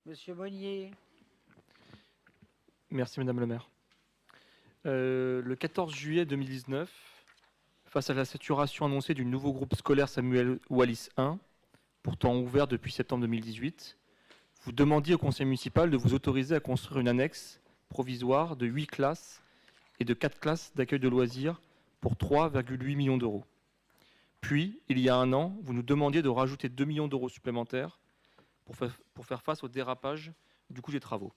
Monsieur Monnier. Merci Madame le maire. Le 14 juillet 2019, face à la saturation annoncée du nouveau groupe scolaire Samuel Wallis 1, pourtant ouvert depuis septembre 2018, vous demandiez au conseil municipal de vous autoriser à construire une annexe provisoire de 8 classes et de 4 classes d'accueil de loisirs pour 3,8 millions d'euros. Puis, il y a un an, vous nous demandiez de rajouter 2 millions d'euros supplémentaires pour faire face au dérapage du coût des travaux.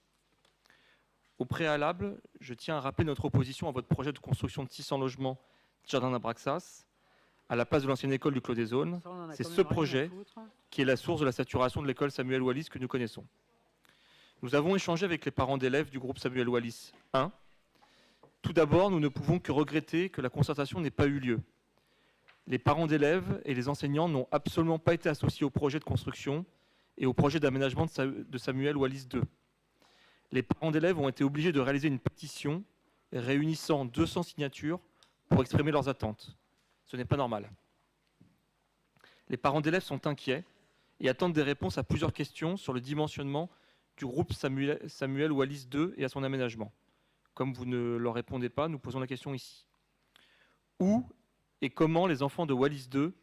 Au préalable, je tiens à rappeler notre opposition à votre projet de construction de 600 logements Jardin d'Abraxas, à la place de l'ancienne école du Clos des Aulnes. C'est ce projet qui est la source de la saturation de l'école Samuel Wallis que nous connaissons. Nous avons échangé avec les parents d'élèves du groupe Samuel Wallis 1. Tout d'abord, nous ne pouvons que regretter que la concertation n'ait pas eu lieu. Les parents d'élèves et les enseignants n'ont absolument pas été associés au projet de construction et au projet d'aménagement de Samuel Wallis 2. Les parents d'élèves ont été obligés de réaliser une pétition réunissant 200 signatures pour exprimer leurs attentes. Ce n'est pas normal. Les parents d'élèves sont inquiets et attendent des réponses à plusieurs questions sur le dimensionnement du groupe Samuel Wallis 2 et à son aménagement. Comme vous ne leur répondez pas, nous posons la question ici. Où et comment les enfants de Wallis 2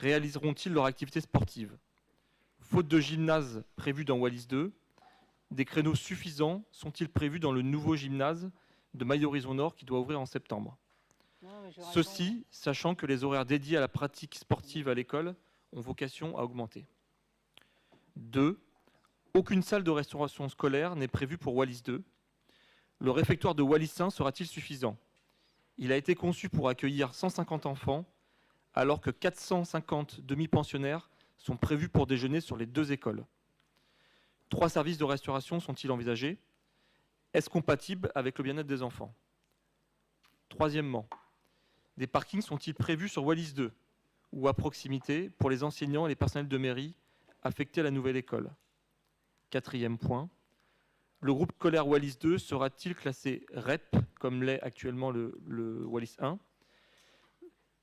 réaliseront-ils leur activité sportive? Faute de gymnase prévu dans Wallis 2, des créneaux suffisants sont-ils prévus dans le nouveau gymnase de Maille-Horizon Nord qui doit ouvrir en septembre? Ceci, sachant que les horaires dédiés à la pratique sportive à l'école ont vocation à augmenter. 2. Aucune salle de restauration scolaire n'est prévue pour Wallis 2. Le réfectoire de Wallis 1 sera-t-il suffisant? Il a été conçu pour accueillir 150 enfants, alors que 450 demi-pensionnaires sont prévus pour déjeuner sur les 2 écoles. 3 services de restauration sont-ils envisagés? Est-ce compatible avec le bien-être des enfants? Troisièmement, des parkings sont-ils prévus sur Wallis 2 ou à proximité pour les enseignants et les personnels de mairie affectés à la nouvelle école? Quatrième point, le groupe scolaire Wallis 2 sera-t-il classé REP, comme l'est actuellement le Wallis 1?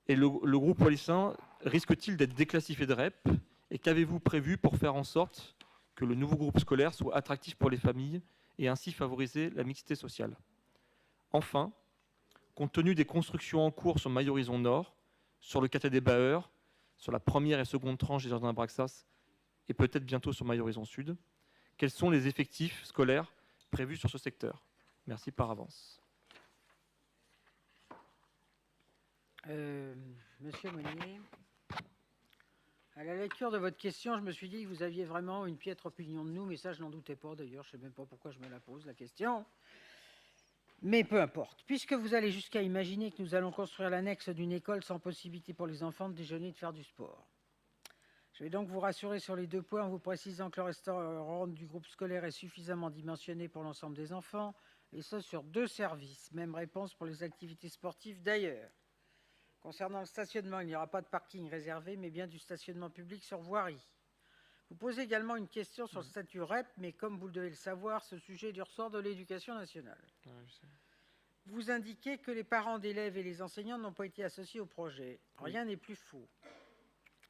Et le groupe Wallis 1 risque-t-il d'être déclassifié de REP? Et qu'avez-vous prévu pour faire en sorte que le nouveau groupe scolaire soit attractif pour les familles et ainsi favoriser la mixité sociale? Enfin, compte tenu des constructions en cours sur Maille-Horizon Nord, sur le quartier des Baeurs, sur la première et seconde tranche des Jardins d'Abraxas et peut-être bientôt sur Maille-Horizon Sud, quels sont les effectifs scolaires prévus sur ce secteur? Merci par avance. Monsieur Monnier, à la lecture de votre question, je me suis dit que vous aviez vraiment une piètre opinion de nous, mais ça, je n'en doutais pas. D'ailleurs, je ne sais même pas pourquoi je me la pose, la question. Mais peu importe, puisque vous allez jusqu'à imaginer que nous allons construire l'annexe d'une école sans possibilité pour les enfants de déjeuner et de faire du sport. Je vais donc vous rassurer sur les 2 points en vous précisant que le restaurant du groupe scolaire est suffisamment dimensionné pour l'ensemble des enfants, et ce sur 2 services. Même réponse pour les activités sportives d'ailleurs. Concernant le stationnement, il n'y aura pas de parking réservé, mais bien du stationnement public sur voirie. Vous posez également une question sur le statut REP, mais comme vous le devez le savoir, ce sujet est du ressort de l'Éducation nationale. Vous indiquez que les parents d'élèves et les enseignants n'ont pas été associés au projet. Rien n'est plus faux.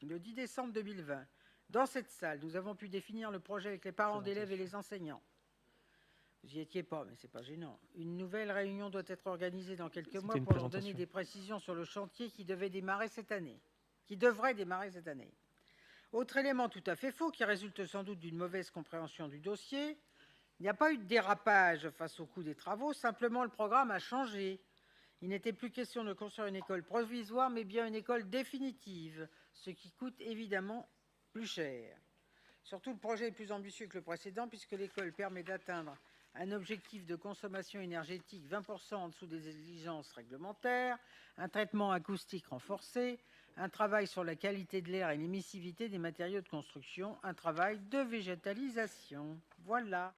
Le 10 décembre 2020, dans cette salle, nous avons pu définir le projet avec les parents d'élèves et les enseignants. Vous n'y étiez pas, mais ce n'est pas gênant. Une nouvelle réunion doit être organisée dans quelques mois pour leur donner des précisions sur le chantier qui devrait démarrer cette année. Autre élément tout à fait faux qui résulte sans doute d'une mauvaise compréhension du dossier, il n'y a pas eu de dérapage face au coût des travaux, simplement le programme a changé. Il n'était plus question de construire une école provisoire, mais bien une école définitive, ce qui coûte évidemment plus cher. Surtout, le projet est plus ambitieux que le précédent, puisque l'école permet d'atteindre un objectif de consommation énergétique 20% en dessous des exigences réglementaires, un traitement acoustique renforcé, un travail sur la qualité de l'air et l'émissivité des matériaux de construction, un travail de végétalisation. Voilà.